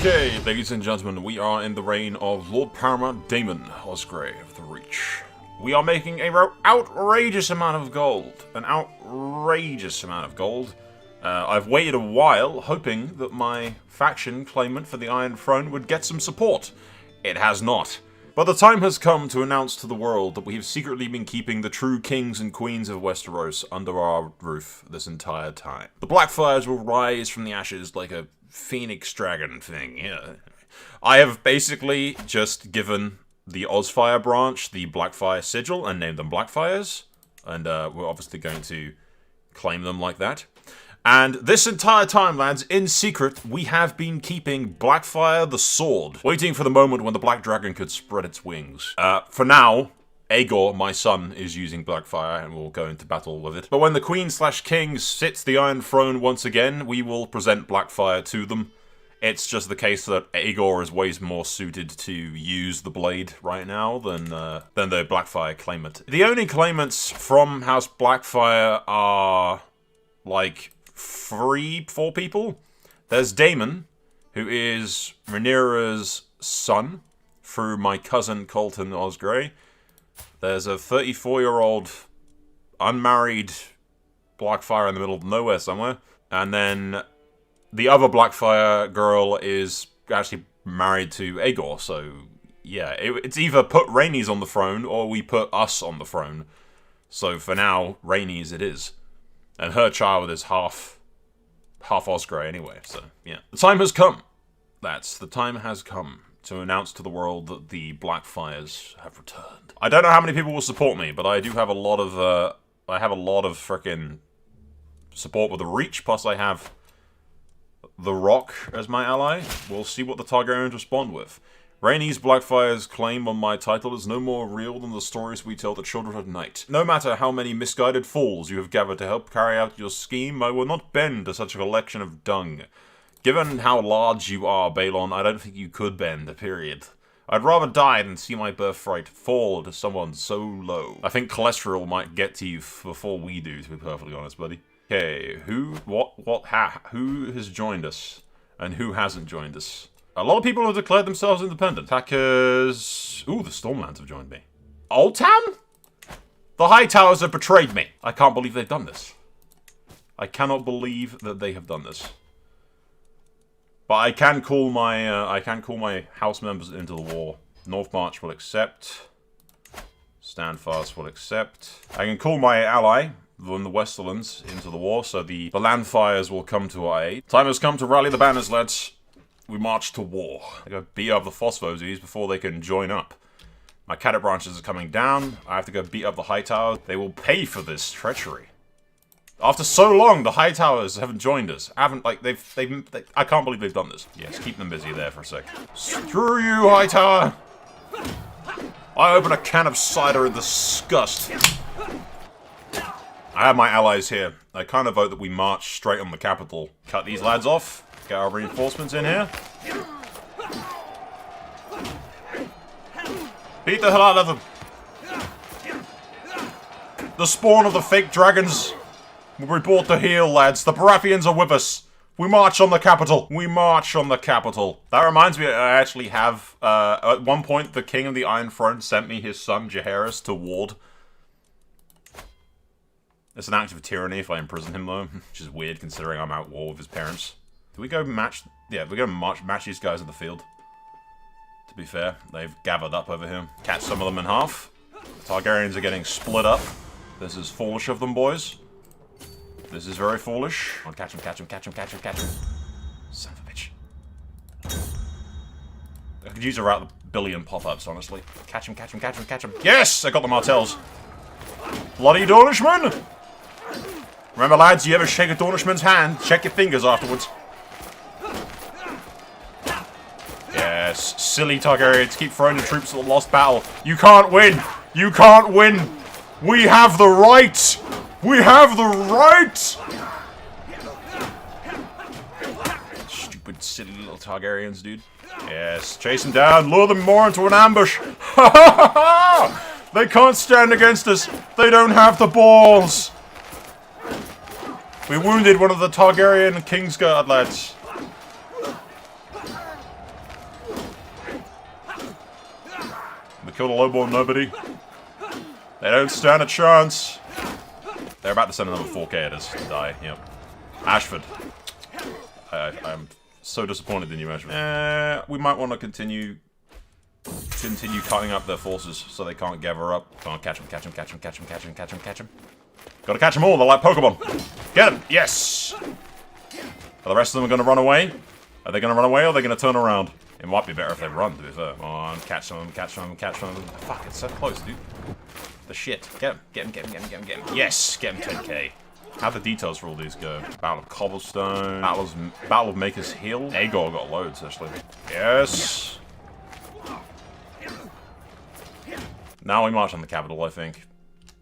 Okay, ladies and gentlemen, we are in the reign of Lord Paramount Daemon Osgrey of the Reach. We are making a outrageous amount of gold. An outrageous amount of gold. I've waited a while, hoping that my faction claimant for the Iron Throne would get some support. It has not. But the time has come to announce to the world that we have secretly been keeping the true kings and queens of Westeros under our roof this entire time. The Blackfyres will rise from the ashes like a phoenix dragon thing, yeah. I have basically just given the Osfire branch the Blackfyre sigil and named them Blackfyres. And we're obviously going to claim them like that. And this entire time, lads, in secret, we have been keeping Blackfyre the Sword, waiting for the moment when the Black Dragon could spread its wings. For now, Aegor, my son, is using Blackfyre and will go into battle with it. But when the Queen/King sits the Iron Throne once again, we will present Blackfyre to them. It's just the case that Aegor is way more suited to use the blade right now than the Blackfyre claimant. The only claimants from House Blackfyre are, like, 4 people. There's Daemon, who is Rhaenyra's son, through my cousin Colton Osgrey. There's a 34-year-old unmarried Blackfyre in the middle of nowhere somewhere. And then the other Blackfyre girl is actually married to Aegor, so yeah, it's either put Rhaenys on the throne or we put us on the throne. So for now, Rhaenys it is. And her child is half Osgrey anyway, so yeah. The time has come. The time has come to announce to the world that the Blackfyres have returned. I don't know how many people will support me, but I do have a lot of, frickin' support with the Reach, plus I have the Rock as my ally. We'll see what the Targaryens respond with. Rhaenys Blackfyre's claim on my title is no more real than the stories we tell the children at night. No matter how many misguided fools you have gathered to help carry out your scheme, I will not bend to such a collection of dung. Given how large you are, Balon, I don't think you could bend, period. I'd rather die than see my birthright fall to someone so low. I think cholesterol might get to you before we do, to be perfectly honest, buddy. Okay, who has joined us? And who hasn't joined us? A lot of people have declared themselves independent. Attackers... Ooh, the Stormlords have joined me. Old Town? The Hightowers have betrayed me. I can't believe they've done this. I cannot believe that they have done this. But I can call my house members into the war. Northmarch will accept. Standfast will accept. I can call my ally from the Westerlands into the war, so the Landfires will come to our aid. Time has come to rally the banners, lads. We march to war. I go beat up the Phosphosies before they can join up. My Cadet branches are coming down. I have to go beat up the Hightowers. They will pay for this treachery. After so long, the Hightowers haven't joined us. I can't believe they've done this. Yes, keep them busy there for a sec. Screw you, Hightower! I open a can of cider in disgust. I have my allies here. I kind of vote that we march straight on the capital. Cut these lads off. Get our reinforcements in here. Beat the hell out of them. The spawn of the fake dragons will be brought to heel, lads. The Baratheons are with us. We march on the capital. We march on the capital. That reminds me, I actually have, at one point, the King of the Iron Throne sent me his son, Jaehaerys, to ward. It's an act of tyranny if I imprison him, though, which is weird considering I'm at war with his parents. Do we go match... Yeah, we're going to match these guys in the field. To be fair, they've gathered up over here. Catch some of them in half. The Targaryens are getting split up. This is foolish of them, boys. This is very foolish. I'll catch him, catch him, catch him, catch him, catch him. Son of a bitch. I could use around a billion pop-ups, honestly. Catch him, catch him, catch him, catch him. Yes! I got the Martells. Bloody Dornishman! Remember, lads, you ever shake a Dornishman's hand, check your fingers afterwards. Yes, silly Targaryens, keep throwing your troops at the lost battle. You can't win! You can't win! We have the right! We have the right! Stupid, silly little Targaryens, dude. Yes, chase them down, lure them more into an ambush. Ha ha ha ha! They can't stand against us. They don't have the balls. We wounded one of the Targaryen Kingsguard lads. Kill the lowborn nobody. They don't stand a chance. They're about to send another 4K at us to die. Yep. Ashford. I'm so disappointed in you, Ashford. We might want to continue cutting up their forces so they can't gather up. Come on, catch them, catch them, catch them, catch them, catch them, catch them, catch them. Gotta catch them all, they're like Pokemon. Get them! Yes! Are the rest of them going to run away? Are they going to run away or are they going to turn around? It might be better if they run, to be fair. Come on, catch them, catch them, catch them. Fuck, it's so close, dude. The shit. Get him, get him, get him, get him, get him, get him. Yes! Get him 10k. How'd the details for all these go? Battle of Cobblestone. Battle of Maker's Hill. Aegor got loads, actually. Yes! Now we march on the capital, I think.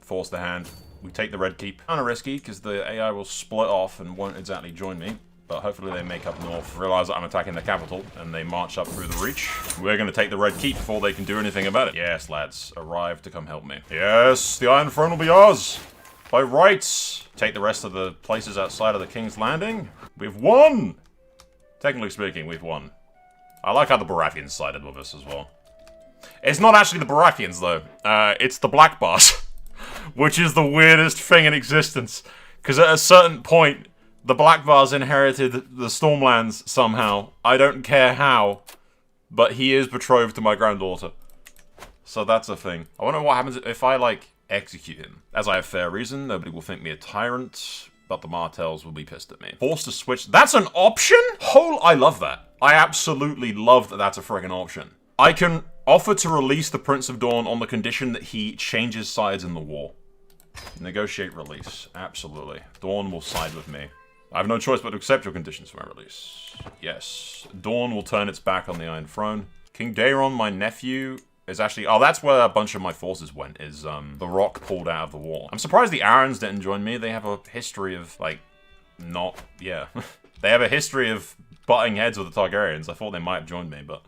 Force the hand. We take the Red Keep. Kinda risky, because the AI will split off and won't exactly join me. But hopefully they make up north, realize that I'm attacking the capital, and they march up through the Reach. We're gonna take the Red Keep before they can do anything about it. Yes, lads. Arrive to come help me. Yes, the Iron Throne will be ours! By rights! Take the rest of the places outside of the King's Landing. We've won! Technically speaking, we've won. I like how the Baratheons sided with us as well. It's not actually the Baratheons, though. It's the Blackfyre. Which is the weirdest thing in existence. Because at a certain point, the Blackfyres inherited the Stormlands somehow. I don't care how. But he is betrothed to my granddaughter. So that's a thing. I wonder what happens if I, like, execute him. As I have fair reason, nobody will think me a tyrant. But the Martells will be pissed at me. Forced to switch. That's an option? I love that. I absolutely love that that's a friggin' option. I can offer to release the Prince of Dawn on the condition that he changes sides in the war. Negotiate release. Absolutely. Dawn will side with me. I have no choice but to accept your conditions for my release. Yes. Dawn will turn its back on the Iron Throne. King Daemon, my nephew, is actually... Oh, that's where a bunch of my forces went, is the Rock pulled out of the war. I'm surprised the Arryns didn't join me. They have a history of, like, not... Yeah. They have a history of butting heads with the Targaryens. I thought they might have joined me, but...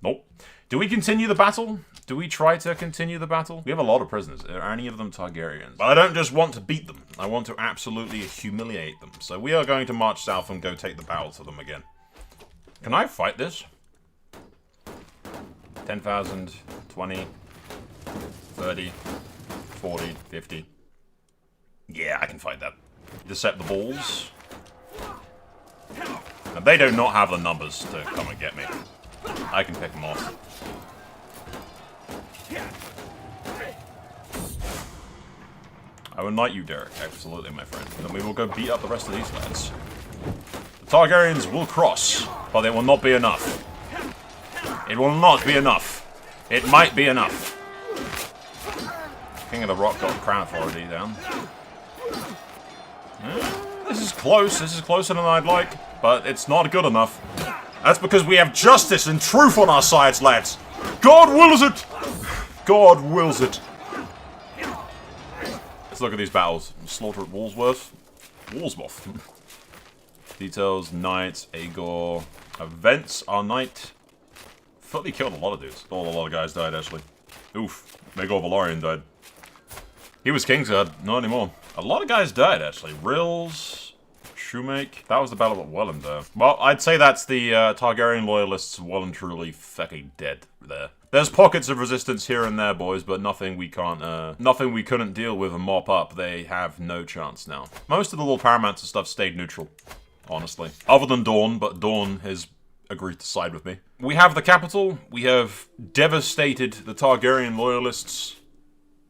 Nope. Do we continue the battle? Do we try to continue the battle? We have a lot of prisoners. Are any of them Targaryens? But I don't just want to beat them. I want to absolutely humiliate them. So we are going to march south and go take the battle to them again. Can I fight this? 10,000, 20, 30, 40, 50. Yeah, I can fight that. Decept the balls. And they do not have the numbers to come and get me. I can pick them off. I will knight you, Derek. Absolutely, my friend. And then we will go beat up the rest of these lads. The Targaryens will cross, but it will not be enough. It will not be enough. It might be enough. King of the Rock got crown authority down. This is close. This is closer than I'd like, but it's not good enough. That's because we have justice and truth on our sides, lads. God wills it. God wills it. Let's look at these battles. Slaughter at Walsworth. Walsworth. Details, Knight, Aegor. Events, our Knight. Thought he killed a lot of dudes. Oh, a lot of guys died, actually. Oof. Maegor Velaryon died. He was Kingsguard. Not anymore. A lot of guys died, actually. Rills, Shoemake. That was the battle at Wellwend, though. Well, I'd say that's the Targaryen loyalists well and truly fucking dead there. There's pockets of resistance here and there, boys, but nothing we can't, nothing we couldn't deal with and mop up. They have no chance now. Most of the little Paramounts and stuff stayed neutral, honestly. Other than Dawn, but Dawn has agreed to side with me. We have the capital. We have devastated the Targaryen loyalists.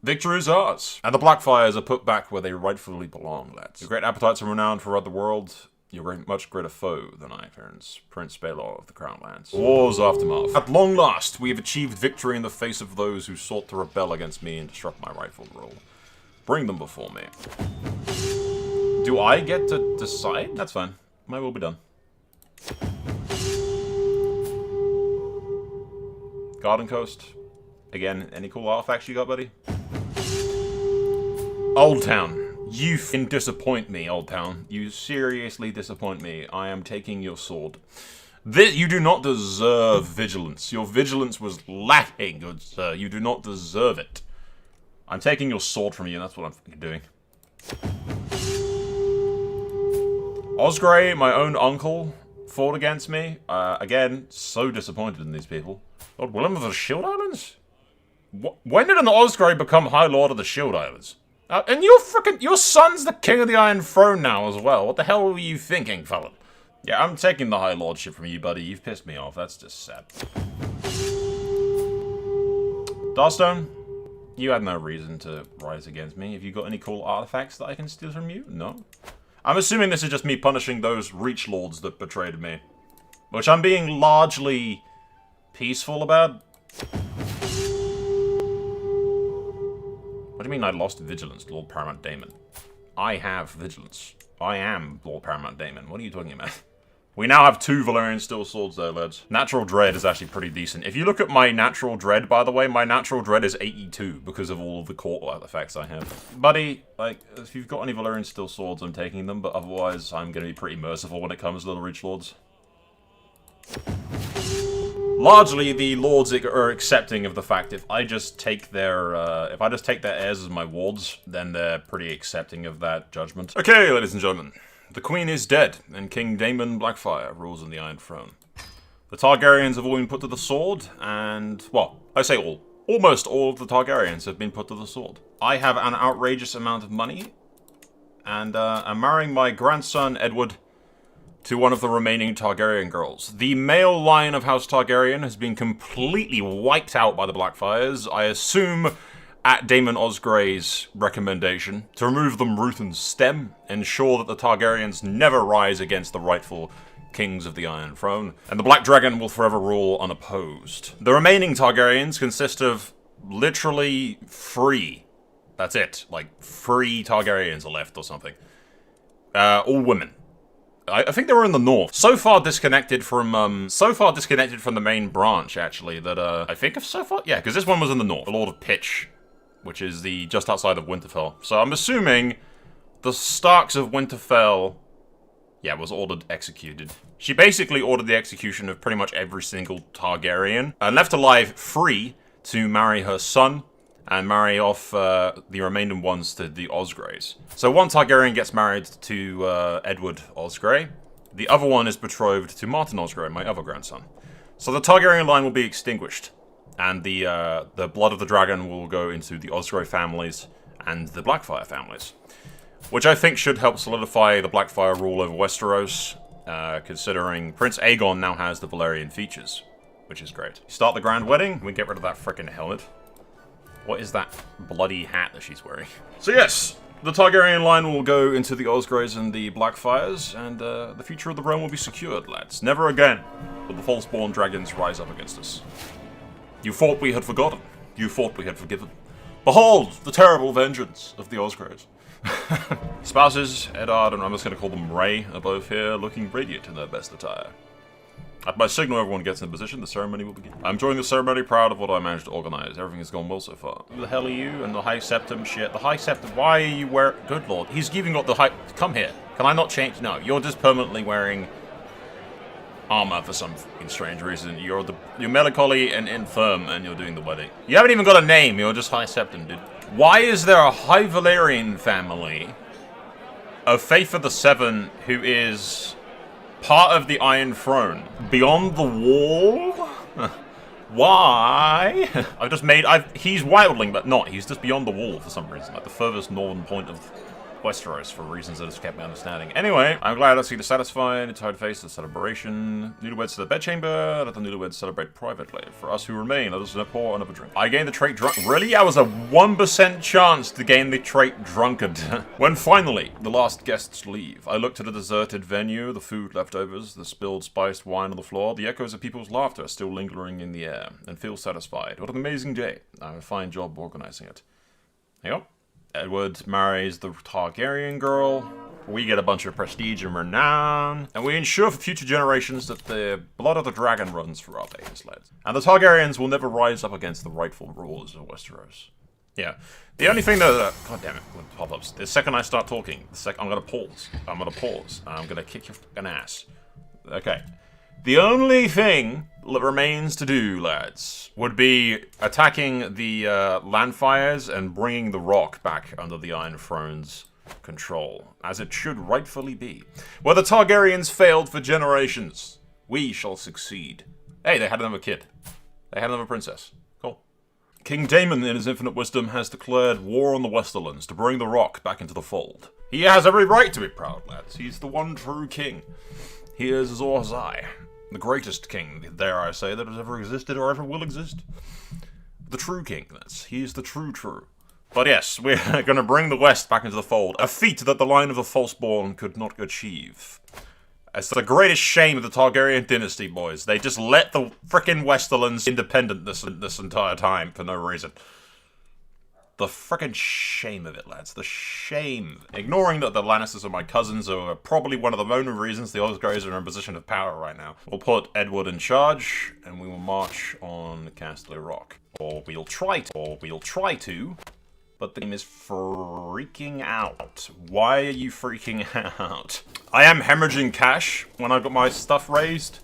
Victory is ours. And the Blackfyres are put back where they rightfully belong, lads. Your great appetites are renowned for the world. You're a much greater foe than I, Prince Baelor of the Crownlands. War's aftermath. At long last, we have achieved victory in the face of those who sought to rebel against me and disrupt my rightful rule. Bring them before me. Do I get to decide? That's fine. My will be done. Garden Coast. Again, any cool artifacts you got, buddy? Old Town. You f***ing disappoint me, Old Town. You seriously disappoint me. I am taking your sword. You do not deserve vigilance. Your vigilance was lacking, good sir. You do not deserve it. I'm taking your sword from you, and that's what I'm f***ing doing. Osgrey, my own uncle, fought against me. Again, so disappointed in these people. Lord Willem of the Shield Islands? When did an Osgrey become High Lord of the Shield Islands? And your son's the King of the Iron Throne now as well. What the hell were you thinking, fella? Yeah, I'm taking the High Lordship from you, buddy. You've pissed me off. That's just sad. Darstone, you had no reason to rise against me. Have you got any cool artifacts that I can steal from you? No? I'm assuming this is just me punishing those Reach Lords that betrayed me. Which I'm being largely peaceful about. What do you mean I lost vigilance, Lord Paramount Daemon? I have vigilance. I am Lord Paramount Daemon. What are you talking about? We now have 2 Valyrian Steel Swords there, lads. Natural Dread is actually pretty decent. If you look at my Natural Dread, by the way, my Natural Dread is 82 because of all of the court artifacts I have. Buddy, like, if you've got any Valyrian Steel Swords, I'm taking them, but otherwise I'm going to be pretty merciful when it comes to the Reach Lords. Largely, the lords are accepting of the fact if I just take their heirs as my wards, then they're pretty accepting of that judgment. Okay, ladies and gentlemen, the Queen is dead, and King Daemon Blackfyre rules on the Iron Throne. The Targaryens have all been put to the sword, and, well, I say all. Almost all of the Targaryens have been put to the sword. I have an outrageous amount of money, and I'm marrying my grandson, Edward, to one of the remaining Targaryen girls. The male line of House Targaryen has been completely wiped out by the Blackfyres, I assume at Daemon Osgrey's recommendation, to remove them root and stem, ensure that the Targaryens never rise against the rightful kings of the Iron Throne, and the Black Dragon will forever rule unopposed. The remaining Targaryens consist of literally 3. That's it. Like, 3 Targaryens are left or something. All women. I think they were in the north. So far disconnected from the main branch, actually, that, I think of so far? Yeah, because this one was in the north. The Lord of Pitch, which is just outside of Winterfell. So I'm assuming the Starks of Winterfell, yeah, was ordered executed. She basically ordered the execution of pretty much every single Targaryen, and left alive 3 to marry her son, and marry off the remaining ones to the Osgreys. So one Targaryen gets married to Edward Osgrey. The other one is betrothed to Martin Osgrey, my other grandson. So the Targaryen line will be extinguished, and the blood of the dragon will go into the Osgrey families and the Blackfyre families. Which I think should help solidify the Blackfyre rule over Westeros, considering Prince Aegon now has the Valyrian features, which is great. Start the Grand Wedding, we get rid of that frickin' helmet. What is that bloody hat that she's wearing? So yes, the Targaryen line will go into the Osgreys and the Blackfyres, and the future of the realm will be secured, lads. Never again will the false-born dragons rise up against us. You thought we had forgotten. You thought we had forgiven. Behold, the terrible vengeance of the Osgreys. Spouses, Eddard, and I'm just going to call them Ray, are both here, looking radiant in their best attire. At my signal, everyone gets in position, the ceremony will begin. I'm enjoying the ceremony, proud of what I managed to organize. Everything has gone well so far. Who the hell are you? And the High Septum shit. The High Septum, why are you wearing... Good lord, he's giving up the High... Come here. Can I not change? No, you're just permanently wearing armor for some strange reason. You're melancholy and infirm, and you're doing the wedding. You haven't even got a name, you're just High Septum, dude. Why is there a High Valyrian family of Faith of the Seven who is part of the Iron Throne beyond the wall? Why? He's wildling, but not. He's just beyond the wall for some reason, like the furthest northern point of Westeros, for reasons that escape my understanding. Anyway, I'm glad to see the satisfied, tired face, the celebration. Newlyweds to the bedchamber, let the newlyweds celebrate privately. For us who remain, let us pour another drink. I gained the trait drunk. Really? I was a 1% chance to gain the trait drunkard. When finally the last guests leave, I look to the deserted venue, the food leftovers, the spilled spiced wine on the floor, the echoes of people's laughter still lingering in the air, and feel satisfied. What an amazing day. I have a fine job organizing it. Hang on. Edward marries the Targaryen girl. We get a bunch of prestige and renown. And we ensure for future generations that the blood of the dragon runs through our veins, lads. And the Targaryens will never rise up against the rightful rulers of Westeros. Yeah. The only thing that... God damn it. Pop-ups. The second I start talking, I'm gonna pause. I'm gonna kick your fucking ass. Okay. The only thing that remains to do, lads, would be attacking the Landfires and bringing the Rock back under the Iron Throne's control, as it should rightfully be. Where the Targaryens failed for generations, we shall succeed. Hey, they had another kid. They had another princess. Cool. King Daemon, in his infinite wisdom, has declared war on the Westerlands to bring the Rock back into the fold. He has every right to be proud, lads. He's the one true king. He is Azor Ahai, the greatest king, dare I say, that has ever existed or ever will exist. The true king, lads. He is the true. But yes, we're going to bring the West back into the fold, a feat that the line of the Falseborn could not achieve. It's the greatest shame of the Targaryen dynasty, boys. They just let the frickin' Westerlands independent this entire time for no reason. The frickin' shame of it, lads. The shame. Ignoring that the Lannisters are my cousins are probably one of the only reasons the Osgreys are in a position of power right now. We'll put Edward in charge, and we will march on Castle Rock. Or we'll try to. But the game is freaking out. Why are you freaking out? I am hemorrhaging cash when I got my stuff raised.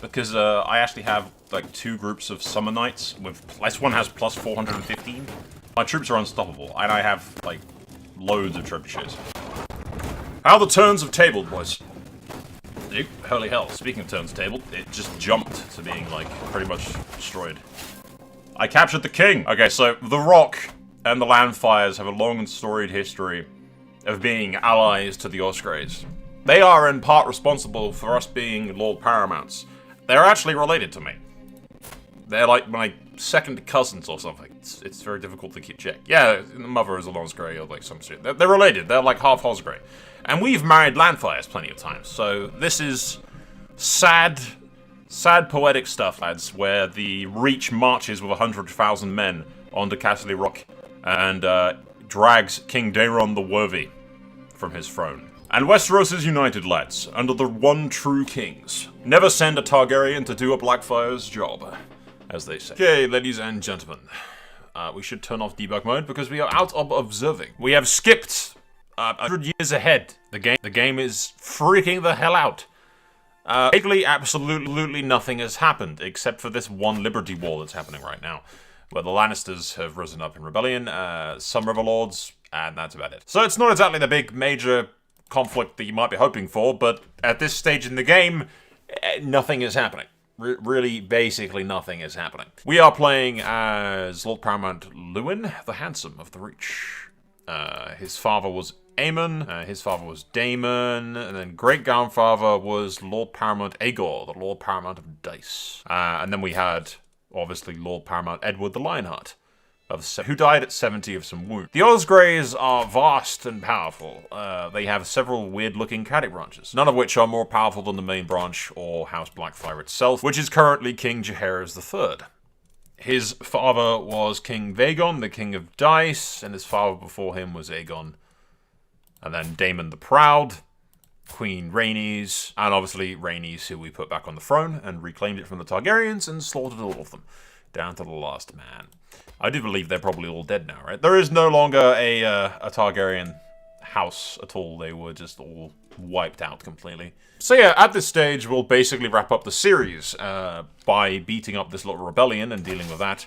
Because I actually have like 2 groups of Summer Knights. This one has plus 415. My troops are unstoppable. And I have like loads of trebuchets. How the turns have tabled, boys. Dude, holy hell. Speaking of turns tabled, it just jumped to being like pretty much destroyed. I captured the king. Okay, so the Rock and the Landfires have a long and storied history of being allies to the Osgreys. They are in part responsible for us being Lord Paramounts. They're actually related to me. They're like my second cousins or something. It's very difficult to keep check. Yeah, the mother is a Osgrey or like some shit. They're related. They're like half Osgrey. And we've married Landfires plenty of times. So this is sad poetic stuff, lads, where the Reach marches with 100,000 men onto Castle Rock and drags King Daemon the Worthy from his throne. And Westeros is united, lads, under the one true kings. Never send a Targaryen to do a Blackfyre's job, as they say. Okay, ladies and gentlemen, we should turn off debug mode because we are out of observing. We have skipped 100 years ahead. The game is freaking the hell out. Basically, absolutely nothing has happened except for this one Liberty War that's happening right now, where the Lannisters have risen up in rebellion, some River Lords, and that's about it. So it's not exactly the big major conflict that you might be hoping for, but at this stage in the game, nothing is happening. Really, basically nothing is happening. We are playing as Lord Paramount Luwin, the Handsome of the Reach. His father was Aemon, his father was Daemon, and then great-grandfather was Lord Paramount Aegor, the Lord Paramount of Dice. And then we had, obviously, Lord Paramount Edward the Lionheart, who died at 70 of some wounds. The Osgreys are vast and powerful. They have several weird-looking cattic branches, none of which are more powerful than the main branch or House Blackfyre itself, which is currently King Jaehaerys III. His father was King Vagon, the King of Dice, and his father before him was Aegon. And then Daemon the Proud, Queen Rhaenys, and obviously Rhaenys, who we put back on the throne and reclaimed it from the Targaryens and slaughtered all of them, down to the last man. I do believe they're probably all dead now, right? There is no longer a Targaryen house at all. They were just all wiped out completely. So yeah, at this stage, we'll basically wrap up the series by beating up this little rebellion and dealing with that,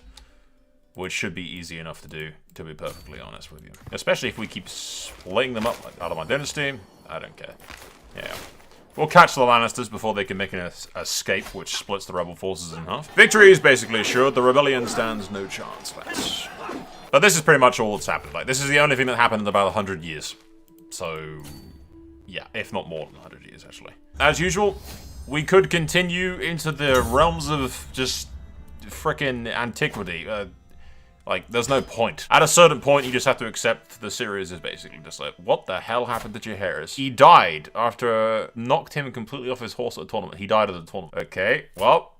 which should be easy enough to do, to be perfectly honest with you. Especially if we keep splitting them up like out of my dynasty. I don't care. Yeah. We'll catch the Lannisters before they can make an escape, which splits the rebel forces in half. Victory is basically assured. The rebellion stands no chance, lads. But this is pretty much all that's happened. Like, this is the only thing that happened in about 100 years. So, yeah, if not more than 100 years, actually. As usual, we could continue into the realms of just frickin' antiquity. Like, there's no point. At a certain point, you just have to accept the series is basically just like, what the hell happened to Jaehaerys? He died after knocked him completely off his horse at a tournament. He died at the tournament. Okay, well,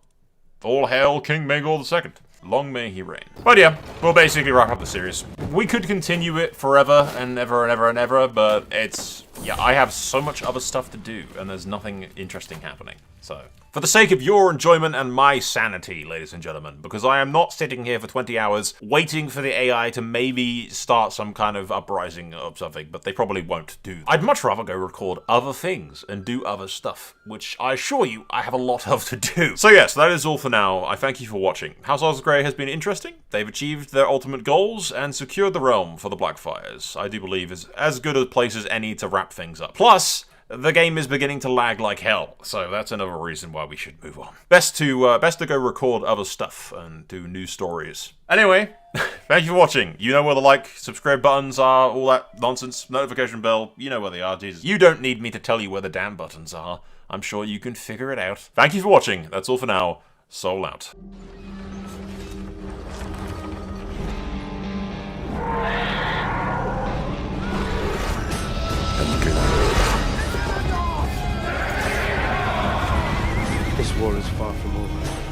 all hail King Maegor II. Long may he reign. But yeah, we'll basically wrap up the series. We could continue it forever and ever and ever and ever, but it's... yeah, I have so much other stuff to do, and there's nothing interesting happening, so... For the sake of your enjoyment and my sanity, ladies and gentlemen, because I am not sitting here for 20 hours waiting for the AI to maybe start some kind of uprising of something, but they probably won't do that. I'd much rather go record other things and do other stuff, which I assure you I have a lot of to do. So yes, that is all for now. I thank you for watching. House Osgrey has been interesting. They've achieved their ultimate goals and secured the realm for the Blackfyres. I do believe is as good a place as any to wrap things up. Plus, the game is beginning to lag like hell, so that's another reason why we should move on. Best to go record other stuff and do new stories. Anyway, thank you for watching. You know where the like, subscribe buttons are, all that nonsense, notification bell, you know where they are, Jesus. You don't need me to tell you where the damn buttons are. I'm sure you can figure it out. Thank you for watching. That's all for now. Soul out. This war is far from over.